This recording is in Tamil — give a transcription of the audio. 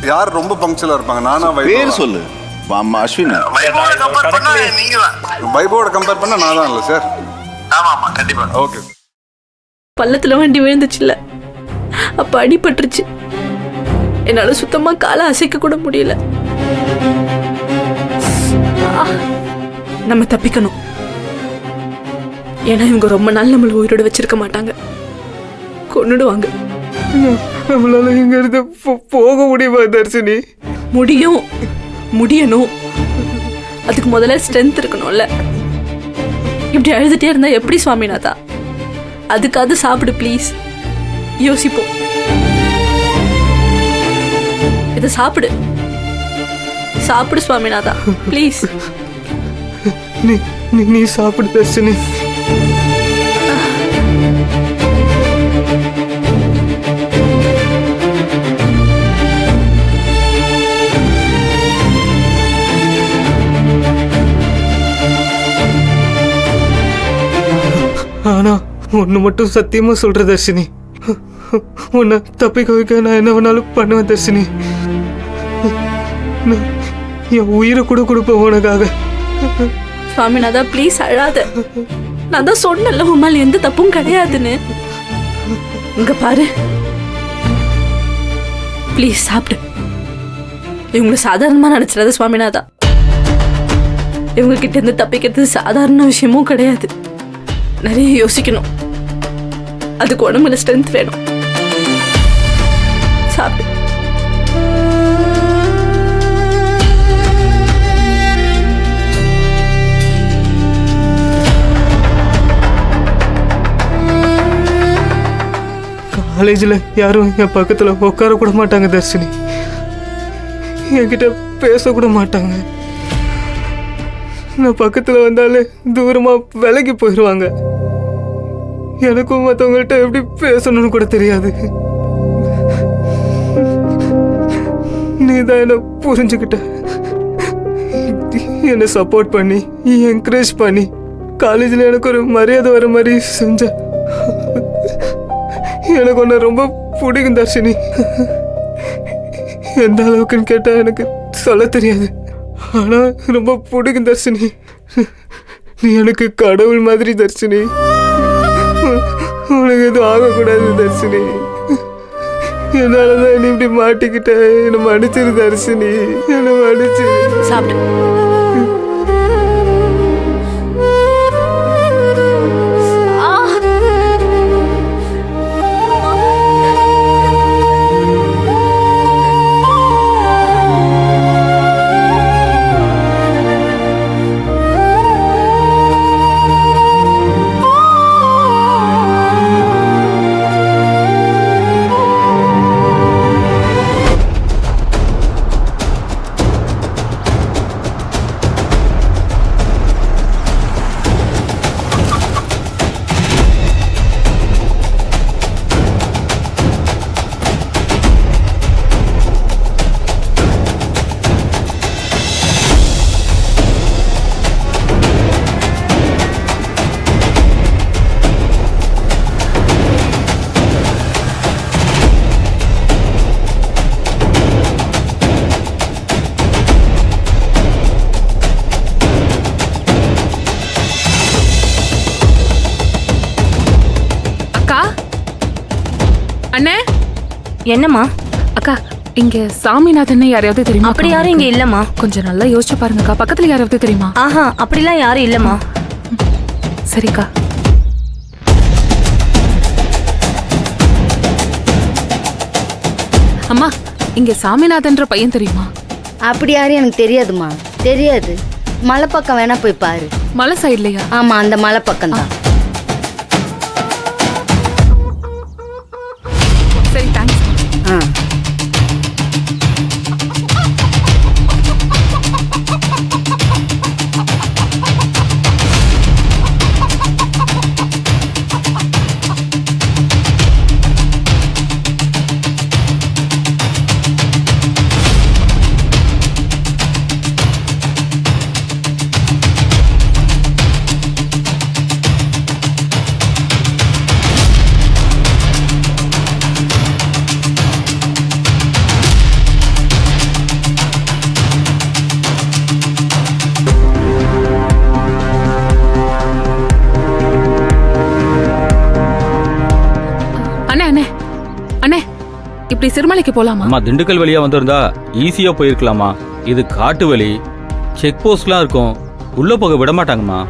யார் ரொம்ப பங்க்சுவலா இருப்பாங்க? நானா பேர் வைபவா? சொல்லு. அம்மா அஸ்வின். வைபவோட கம்பேர் பண்ண நான் தான் இல்லை சார். ஆமா கண்டிப்பா. ஓகே. பள்ளத்துல வண்டி விழுந்துச்சுல்ல, அப்ப அடிபட்டுருச்சு. என்னால சுத்தமா காலை அசைக்க கூட முடியல. நம்ம தப்பிக்கணும். ஏன்னா இவங்க ரொம்ப நாள் நம்மள உயிரோட வச்சிருக்க மாட்டாங்க, கொன்னுடுவாங்க. நம்மளால இங்க இருந்து போக முடியுமா தர்ஷினி? முடியணும். அதுக்கு முதல்ல ஸ்ட்ரென்த் இருக்கணும்ல. இப்படி அழுதுட்டே இருந்தா எப்படி சுவாமிநாதா? அதுக்காவது சாப்பிடு ப்ளீஸ். யோசிப்போம். இதை சாப்பிடு சுவாமிநாதா ப்ளீஸ். நீ சாப்பிடு தர்ஷினி. ஆனா ஒண்ணு மட்டும் சத்தியமா சொல்ற தர்ஷினி, உன்னை தப்பிக்க வைக்க நான் என்ன வேணாலும் பண்ணுவேன் தர்ஷினி. என் உயிரை கூட கொடுப்பேன் உனக்காக. சுவாமிநாதா ப்ளீஸ் அழாத. நான் தான் சொன்னல உன் மேல எந்த தப்பும் கிடையாதுன்னு. இங்க பாரு ப்ளீஸ் சாப்பிடு. இவங்களை சாதாரணமா நினைச்சிடாத சுவாமிநாதா. இவங்க கிட்ட இருந்து தப்பிக்கிறது சாதாரண விஷயமும் கிடையாது. நிறைய யோசிக்கணும். அதுக்கு உடம்புல ஸ்ட்ரென்த் வேணும். சாப்பிடு. காலேஜில் யாரும் என் பக்கத்தில் உட்கார கூட மாட்டாங்க தர்ஷினி. என்கிட்ட பேசக்கூட மாட்டாங்க. நான் பக்கத்தில் வந்தாலே தூரமாக விலகி போயிடுவாங்க. எனக்கும் மற்றவங்கள்ட்ட எப்படி பேசணும்னு கூட தெரியாது. நீ தான் என்னை புரிஞ்சுக்கிட்ட, என்னை சப்போர்ட் பண்ணி என்கரேஜ் பண்ணி காலேஜில் எனக்கு ஒரு மரியாதை வர மாதிரி செஞ்ச. எனக்கு ஒன்று ரொம்ப பிடிக்கும் தர்ஷினி. எந்த அளவுக்குன்னு கேட்டால் எனக்கு சொல்ல தெரியாது. ஆனால் ரொம்ப பிடிக்கும் தர்ஷினி. நீ எனக்கு கடவுள் மாதிரி தர்ஷினி. உனக்கு எதுவும் ஆகக்கூடாது தர்ஷினி. என்னாலதான் நீ இப்படி மாட்டிக்கிட்ட. என்னை மன்னிச்சிரு தர்ஷினி, என்னை மன்னிச்சிரு. சாப்பிடு. அண்ணே. என்னம்மா? அக்கா இங்க சாமிநாதன் யாரையாவது தெரியுமா? அப்படி யாரும் இங்க இல்லம்மா. கொஞ்சம் நல்லா யோசிச்சு பாருங்கக்கா. பக்கத்துல யாராவது தெரியுமா? ஆஹா, அப்படிலாம் யாரும் இல்லம்மா. சரிக்கா. அம்மா இங்க சாமிநாதன்ற பையன் தெரியுமா? அப்படி யாரும் எனக்கு தெரியாதுமா. தெரியாது. மலை பக்கம் வேணா போய் பாரு. மலை சைட்லயா? ஆமா, அந்த மலை பக்கம் தான். சரி தேங்க்ஸ். இப்படி சிறுமலைக்கு போலாமா? அம்மா திண்டுக்கல் வழியா வந்திருந்தா ஈஸியா போயிருக்கலாமா. இது காட்டு வழி, செக் போஸ்ட்லாம் இருக்கும், உள்ள போக விட மாட்டாங்கம்மா.